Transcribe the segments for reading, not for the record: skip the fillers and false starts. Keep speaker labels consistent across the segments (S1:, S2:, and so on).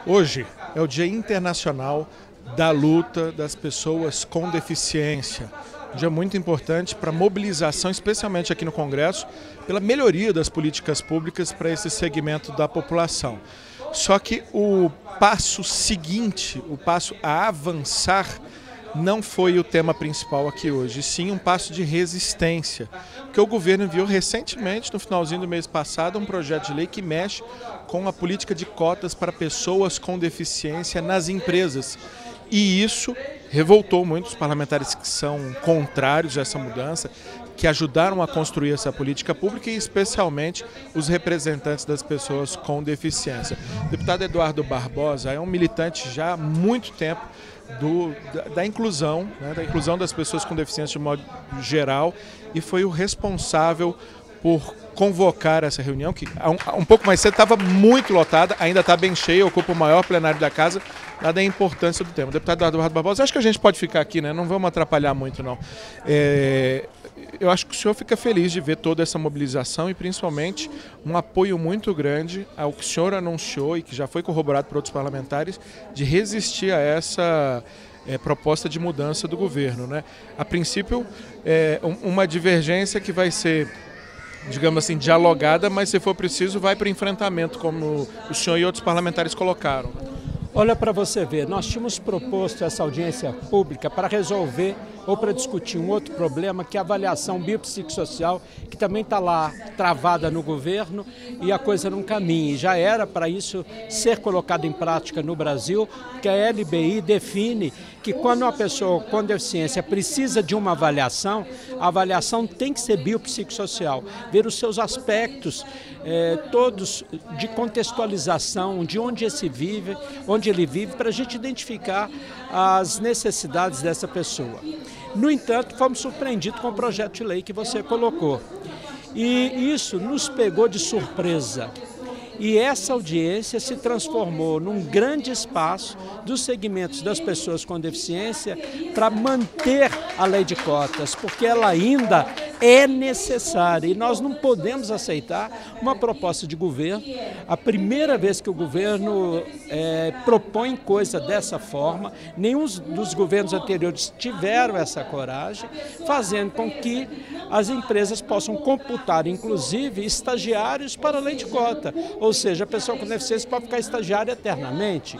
S1: Hoje é o Dia Internacional da Luta das Pessoas com Deficiência. Um dia muito importante para a mobilização, especialmente aqui no Congresso, pela melhoria das políticas públicas para esse segmento da população. Só que o passo seguinte, o passo a avançar, não foi o tema principal aqui hoje, sim um passo de resistência, porque o governo enviou recentemente, no finalzinho do mês passado, um projeto de lei que mexe com a política de cotas para pessoas com deficiência nas empresas. E isso revoltou muitos parlamentares que são contrários a essa mudança, que ajudaram a construir essa política pública e especialmente os representantes das pessoas com deficiência. O deputado Eduardo Barbosa é um militante já há muito tempo da inclusão, da inclusão das pessoas com deficiência de modo geral, e foi o responsável por convocar essa reunião, que um pouco mais cedo estava muito lotada, ainda está bem cheia, ocupa o maior plenário da casa, dada a importância do tema. Deputado Eduardo Barbosa, acho que a gente pode ficar aqui, né? Não vamos atrapalhar muito, não. Eu acho que o senhor fica feliz de ver toda essa mobilização e principalmente um apoio muito grande ao que o senhor anunciou e que já foi corroborado por outros parlamentares de resistir a essa proposta de mudança do governo, né? A princípio, uma divergência que vai ser, digamos assim, dialogada, mas se for preciso vai para o enfrentamento, como o senhor e outros parlamentares colocaram.
S2: Olha, para você ver, nós tínhamos proposto essa audiência pública para resolver ou para discutir um outro problema, que é a avaliação biopsicossocial, que também está lá travada no governo e a coisa não caminha. E já era para isso ser colocado em prática no Brasil, que a LBI define que quando uma pessoa com deficiência precisa de uma avaliação, a avaliação tem que ser biopsicossocial, ver os seus aspectos todos de contextualização, de onde ele vive, para a gente identificar as necessidades dessa pessoa. No entanto, fomos surpreendidos com o projeto de lei que você colocou. E isso nos pegou de surpresa. E essa audiência se transformou num grande espaço dos segmentos das pessoas com deficiência para manter a lei de cotas, porque ela ainda é necessária e nós não podemos aceitar uma proposta de governo. A primeira vez que o governo propõe coisa dessa forma, nenhum dos governos anteriores tiveram essa coragem, fazendo com que as empresas possam computar, inclusive, estagiários para a lei de cota. Ou seja, a pessoa com deficiência pode ficar estagiária eternamente.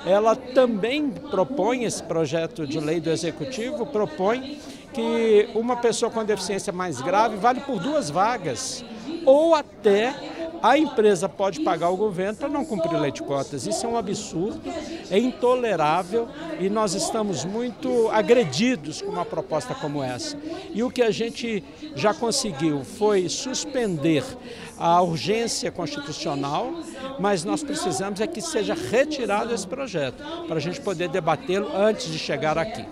S2: Ela também propõe, esse projeto de lei do Executivo, propõe que uma pessoa com deficiência mais grave vale por 2 vagas, ou até a empresa pode pagar o governo para não cumprir a lei de cotas. Isso é um absurdo, é intolerável e nós estamos muito agredidos com uma proposta como essa. E o que a gente já conseguiu foi suspender a urgência constitucional, mas nós precisamos que seja retirado esse projeto, para a gente poder debatê-lo antes de chegar aqui.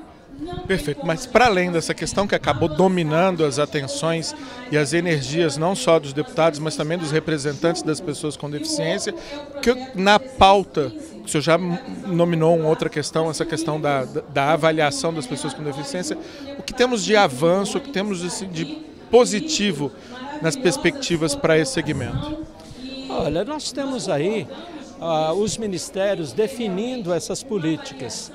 S1: Perfeito, mas para além dessa questão que acabou dominando as atenções e as energias não só dos deputados, mas também dos representantes das pessoas com deficiência, que na pauta, o senhor já nominou uma outra questão, essa questão da avaliação das pessoas com deficiência, o que temos de avanço, o que temos de positivo nas perspectivas para esse segmento?
S2: Olha, nós temos aí os ministérios definindo essas políticas.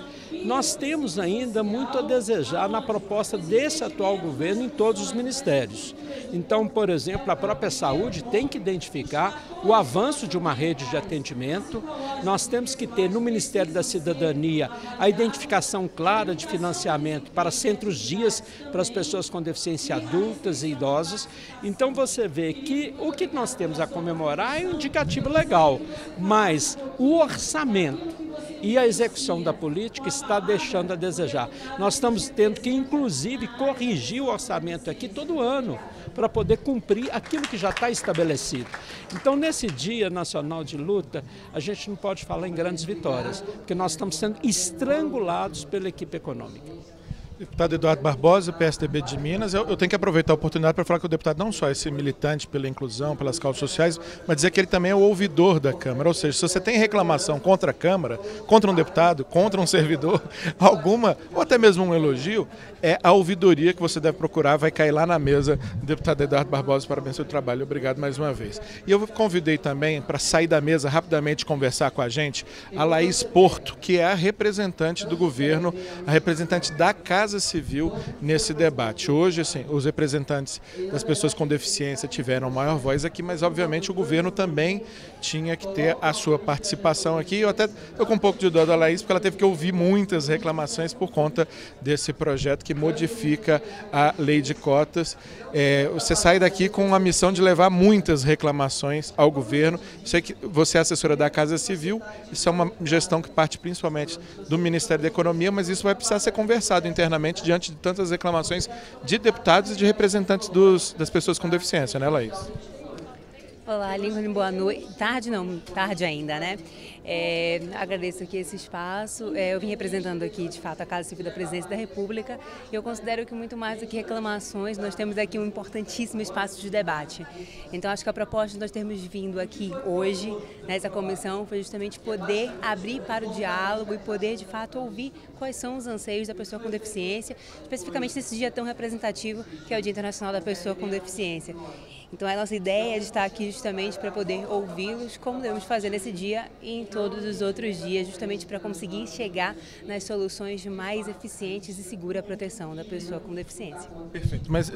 S2: Nós temos ainda muito a desejar na proposta desse atual governo em todos os ministérios. Então, por exemplo, a própria saúde tem que identificar o avanço de uma rede de atendimento. Nós temos que ter no Ministério da Cidadania a identificação clara de financiamento para centros-dias para as pessoas com deficiência adultas e idosas. Então você vê que o que nós temos a comemorar é um indicativo legal, mas o orçamento e a execução da política está deixando a desejar. Nós estamos tendo que, inclusive, corrigir o orçamento aqui todo ano para poder cumprir aquilo que já está estabelecido. Então, nesse Dia Nacional de Luta, a gente não pode falar em grandes vitórias, porque nós estamos sendo estrangulados pela equipe econômica.
S1: Deputado Eduardo Barbosa, PSDB de Minas. Eu tenho que aproveitar a oportunidade para falar que o deputado não só é esse militante pela inclusão, pelas causas sociais, mas dizer que ele também é o ouvidor da Câmara. Ou seja, se você tem reclamação contra a Câmara, contra um deputado, contra um servidor, alguma, ou até mesmo um elogio, é a ouvidoria que você deve procurar, vai cair lá na mesa. Deputado Eduardo Barbosa, parabéns pelo trabalho. Obrigado mais uma vez. E eu convidei também para sair da mesa rapidamente conversar com a gente a Laís Porto, que é a representante do governo, a representante da Casa Civil nesse debate. Hoje, assim, os representantes das pessoas com deficiência tiveram maior voz aqui, mas obviamente o governo também tinha que ter a sua participação aqui. Eu até estou com um pouco de dó da Laís, porque ela teve que ouvir muitas reclamações por conta desse projeto que modifica a lei de cotas. Você sai daqui com a missão de levar muitas reclamações ao governo. Sei que você é assessora da Casa Civil, isso é uma gestão que parte principalmente do Ministério da Economia, mas isso vai precisar ser conversado internamente diante de tantas reclamações de deputados e de representantes das pessoas com deficiência, né, Laís?
S3: Olá, Lincoln, boa noite. Tarde ainda, né? Agradeço aqui esse espaço. Eu vim representando aqui, de fato, a Casa Civil da Presidência da República e eu considero que muito mais do que reclamações, nós temos aqui um importantíssimo espaço de debate. Então, acho que a proposta de nós termos vindo aqui hoje, nessa comissão, foi justamente poder abrir para o diálogo e poder, de fato, ouvir quais são os anseios da pessoa com deficiência, especificamente nesse dia tão representativo que é o Dia Internacional da Pessoa com Deficiência. Então, a nossa ideia é de estar aqui justamente para poder ouvi-los, como devemos fazer nesse dia e em todos os outros dias, justamente para conseguir chegar nas soluções mais eficientes e segura à proteção da pessoa com deficiência.
S1: Perfeito, mas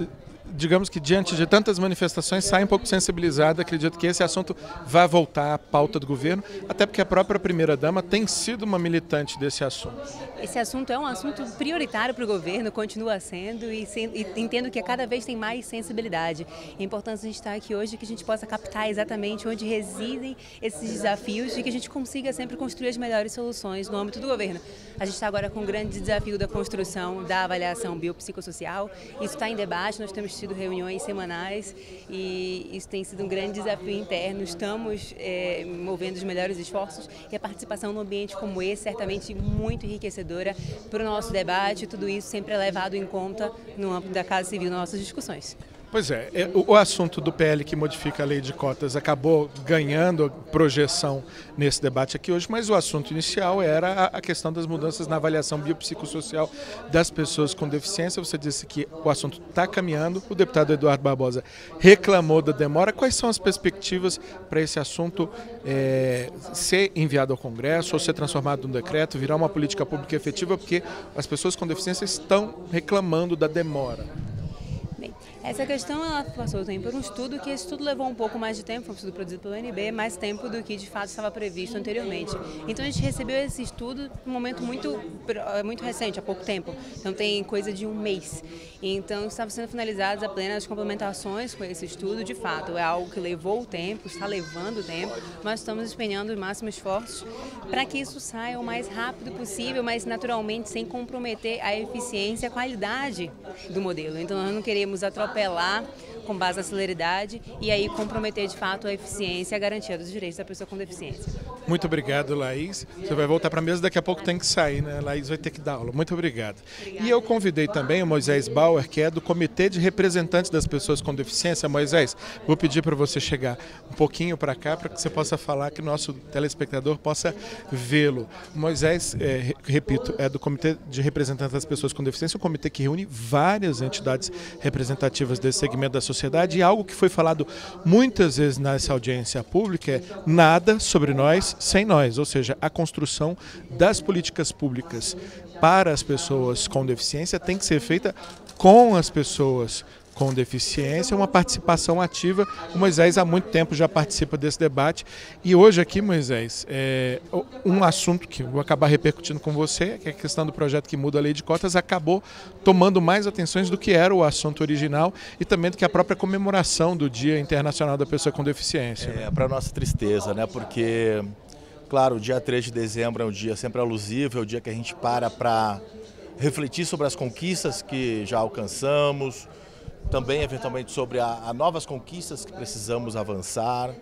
S1: digamos que diante de tantas manifestações sai um pouco sensibilizada, acredito que esse assunto vai voltar à pauta do governo, até porque a própria primeira-dama tem sido uma militante desse assunto.
S3: Esse assunto é um assunto prioritário para o governo, continua sendo e entendo que cada vez tem mais sensibilidade. É importante a gente estar aqui hoje, que a gente possa captar exatamente onde residem esses desafios e que a gente consiga sempre construir as melhores soluções no âmbito do governo. A gente está agora com o grande desafio da construção da avaliação biopsicossocial. Isso está em debate, nós temos tido reuniões semanais e isso tem sido um grande desafio interno. Estamos movendo os melhores esforços e a participação num ambiente como esse certamente muito enriquecedora para o nosso debate. Tudo isso sempre é levado em conta no âmbito da Casa Civil nas nossas discussões.
S1: Pois é, o assunto do PL que modifica a lei de cotas acabou ganhando projeção nesse debate aqui hoje, mas o assunto inicial era a questão das mudanças na avaliação biopsicossocial das pessoas com deficiência. Você disse que o assunto está caminhando, o deputado Eduardo Barbosa reclamou da demora. Quais são as perspectivas para esse assunto ser enviado ao Congresso ou ser transformado num decreto, virar uma política pública efetiva, porque as pessoas com deficiência estão reclamando da demora?
S3: Essa questão ela passou por um estudo, que esse estudo levou um pouco mais de tempo, foi um estudo produzido pelo UNB, mais tempo do que de fato estava previsto anteriormente. Então a gente recebeu esse estudo num momento muito recente, há pouco tempo, então tem coisa de um mês. Então estavam sendo finalizadas apenas complementações com esse estudo, de fato é algo que levou tempo, está levando tempo, mas estamos empenhando os máximos esforços para que isso saia o mais rápido possível, mas naturalmente sem comprometer a eficiência e a qualidade do modelo. Então nós não queremos atropelar com base na celeridade e aí comprometer de fato a eficiência e a garantia dos direitos da pessoa com deficiência.
S1: Muito obrigado, Laís. Você vai voltar para a mesa, daqui a pouco tem que sair, né? Laís vai ter que dar aula. Muito obrigado. E eu convidei também o Moisés Bauer, que é do Comitê de Representantes das Pessoas com Deficiência. Moisés, vou pedir para você chegar um pouquinho para cá, para que você possa falar, que o nosso telespectador possa vê-lo. Moisés, repito, é do Comitê de Representantes das Pessoas com Deficiência, um comitê que reúne várias entidades representativas desse segmento da sociedade, e algo que foi falado muitas vezes nessa audiência pública é nada sobre nós sem nós, ou seja, a construção das políticas públicas para as pessoas com deficiência tem que ser feita com as pessoas com deficiência, uma participação ativa. O Moisés há muito tempo já participa desse debate e hoje aqui, Moisés, um assunto que eu vou acabar repercutindo com você, que é a questão do projeto que muda a lei de cotas, acabou tomando mais atenções do que era o assunto original e também do que a própria comemoração do Dia Internacional da Pessoa com Deficiência.
S4: Para nossa tristeza, né? Porque, claro, o dia 3 de dezembro é um dia sempre alusível, é o dia que a gente para refletir sobre as conquistas que já alcançamos, também eventualmente sobre as novas conquistas que precisamos avançar,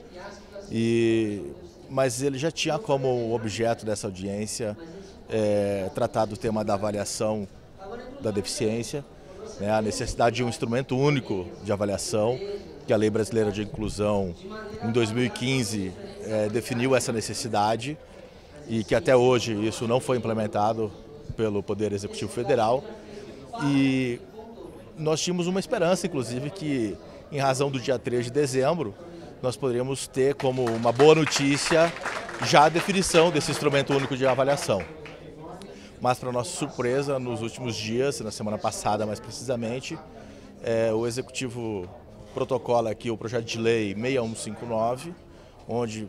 S4: mas ele já tinha como objeto dessa audiência tratar do tema da avaliação da deficiência, né, a necessidade de um instrumento único de avaliação, que a Lei Brasileira de Inclusão, em 2015, definiu essa necessidade e que até hoje isso não foi implementado pelo Poder Executivo Federal. E nós tínhamos uma esperança, inclusive, que em razão do dia 3 de dezembro, nós poderíamos ter como uma boa notícia já a definição desse instrumento único de avaliação. Mas, para nossa surpresa, nos últimos dias, na semana passada mais precisamente, o Executivo protocola aqui o projeto de lei 6159, onde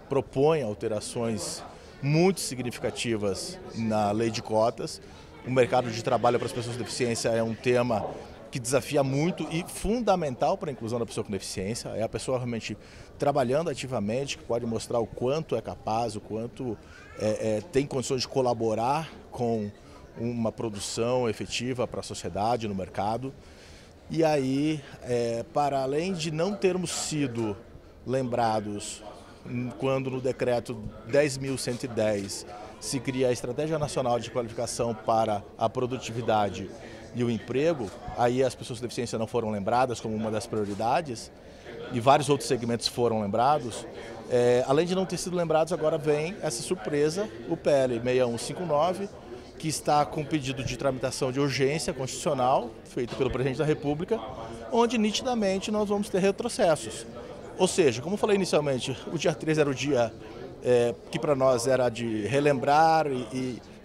S4: propõe alterações muito significativas na lei de cotas. O mercado de trabalho para as pessoas com deficiência é um tema que desafia muito e fundamental para a inclusão da pessoa com deficiência. É a pessoa realmente trabalhando ativamente, que pode mostrar o quanto é capaz, o quanto tem condições de colaborar com uma produção efetiva para a sociedade, no mercado. E aí, para além de não termos sido lembrados quando no decreto 10.110 se cria a Estratégia Nacional de Qualificação para a Produtividade e o Emprego, aí as pessoas com deficiência não foram lembradas como uma das prioridades e vários outros segmentos foram lembrados. Além de não ter sido lembrados, agora vem essa surpresa, o PL 6159, que está com pedido de tramitação de urgência constitucional, feito pelo Presidente da República, onde nitidamente nós vamos ter retrocessos. Ou seja, como eu falei inicialmente, o dia 3 era o dia que para nós era de relembrar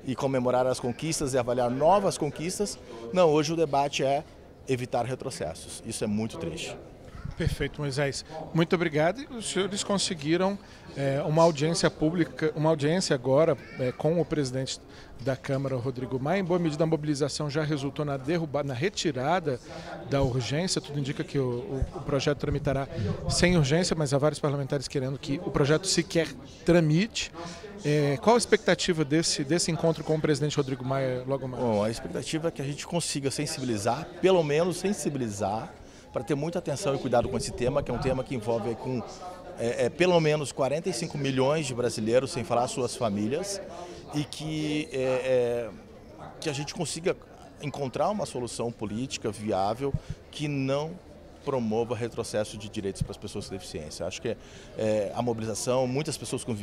S4: e comemorar as conquistas e avaliar novas conquistas. Não, hoje o debate é evitar retrocessos. Isso é muito triste.
S1: Perfeito, Moisés. Muito obrigado. E os senhores conseguiram uma audiência pública, uma audiência agora com o presidente da Câmara, Rodrigo Maia. Em boa medida, a mobilização já resultou na retirada da urgência. Tudo indica que o projeto tramitará sem urgência, mas há vários parlamentares querendo que o projeto sequer tramite. Qual a expectativa desse encontro com o presidente Rodrigo Maia logo mais?
S4: Bom, a expectativa é que a gente consiga sensibilizar, pelo menos sensibilizar, para ter muita atenção e cuidado com esse tema, que é um tema que envolve pelo menos 45 milhões de brasileiros, sem falar suas famílias, e que a gente consiga encontrar uma solução política viável que não promova retrocesso de direitos para as pessoas com deficiência. Acho que a mobilização, muitas pessoas com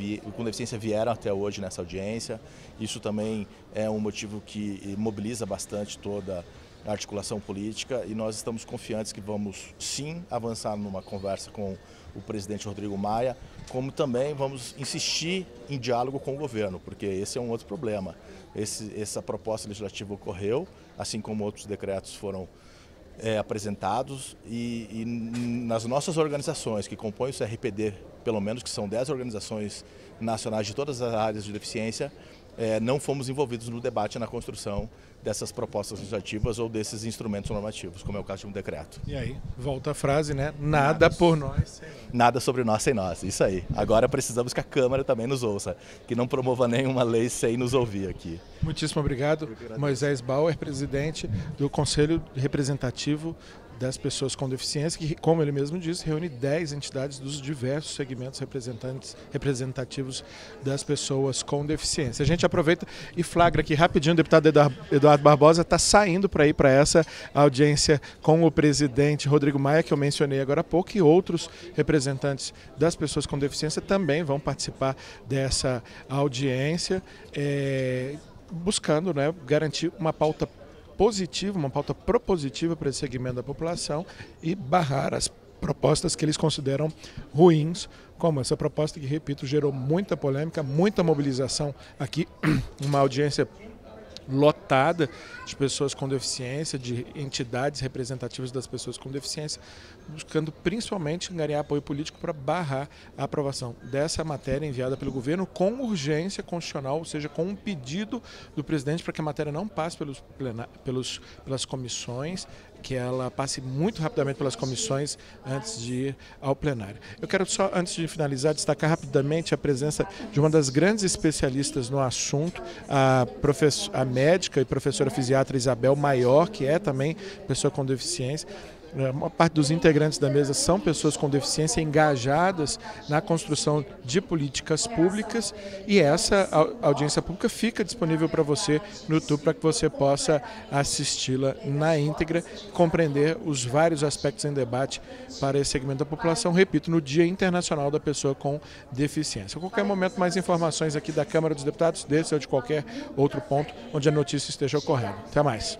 S4: deficiência vieram até hoje nessa audiência, isso também é um motivo que mobiliza bastante toda a articulação política e nós estamos confiantes que vamos sim avançar numa conversa com o presidente Rodrigo Maia, como também vamos insistir em diálogo com o governo, porque esse é um outro problema. Essa proposta legislativa ocorreu, assim como outros decretos foram apresentados e nas nossas organizações que compõem o CRPD, pelo menos que são 10 organizações nacionais de todas as áreas de deficiência, não fomos envolvidos no debate na construção dessas propostas legislativas ou desses instrumentos normativos, como é o caso de um decreto.
S1: E aí, volta a frase, né? Nada por nós.
S4: Nada sobre nós sem nós, isso aí. Agora precisamos que a Câmara também nos ouça, que não promova nenhuma lei sem nos ouvir aqui.
S1: Muitíssimo obrigado, Moisés Bauer, presidente do Conselho Representativo das Pessoas com Deficiência, que, como ele mesmo disse, reúne 10 entidades dos diversos segmentos representativos das pessoas com deficiência. A gente aproveita e flagra aqui rapidinho, o deputado Eduardo Barbosa está saindo para ir para essa audiência com o presidente Rodrigo Maia, que eu mencionei agora há pouco, e outros representantes das pessoas com deficiência também vão participar dessa audiência, buscando, né, garantir uma pauta positiva, uma pauta propositiva para esse segmento da população e barrar as propostas que eles consideram ruins, como essa proposta que, repito, gerou muita polêmica, muita mobilização aqui, uma audiência lotada de pessoas com deficiência, de entidades representativas das pessoas com deficiência, buscando principalmente angariar apoio político para barrar a aprovação dessa matéria enviada pelo governo com urgência constitucional, ou seja, com um pedido do presidente para que a matéria não passe pelas comissões, que ela passe muito rapidamente pelas comissões antes de ir ao plenário. Eu quero só, antes de finalizar, destacar rapidamente a presença de uma das grandes especialistas no assunto, a médica e professora fisiatra Isabel Maior, que é também pessoa com deficiência. Uma parte dos integrantes da mesa são pessoas com deficiência engajadas na construção de políticas públicas, e essa audiência pública fica disponível para você no YouTube para que você possa assisti-la na íntegra, compreender os vários aspectos em debate para esse segmento da população, repito, no Dia Internacional da Pessoa com Deficiência. A qualquer momento, mais informações aqui da Câmara dos Deputados, desse ou de qualquer outro ponto onde a notícia esteja ocorrendo. Até mais.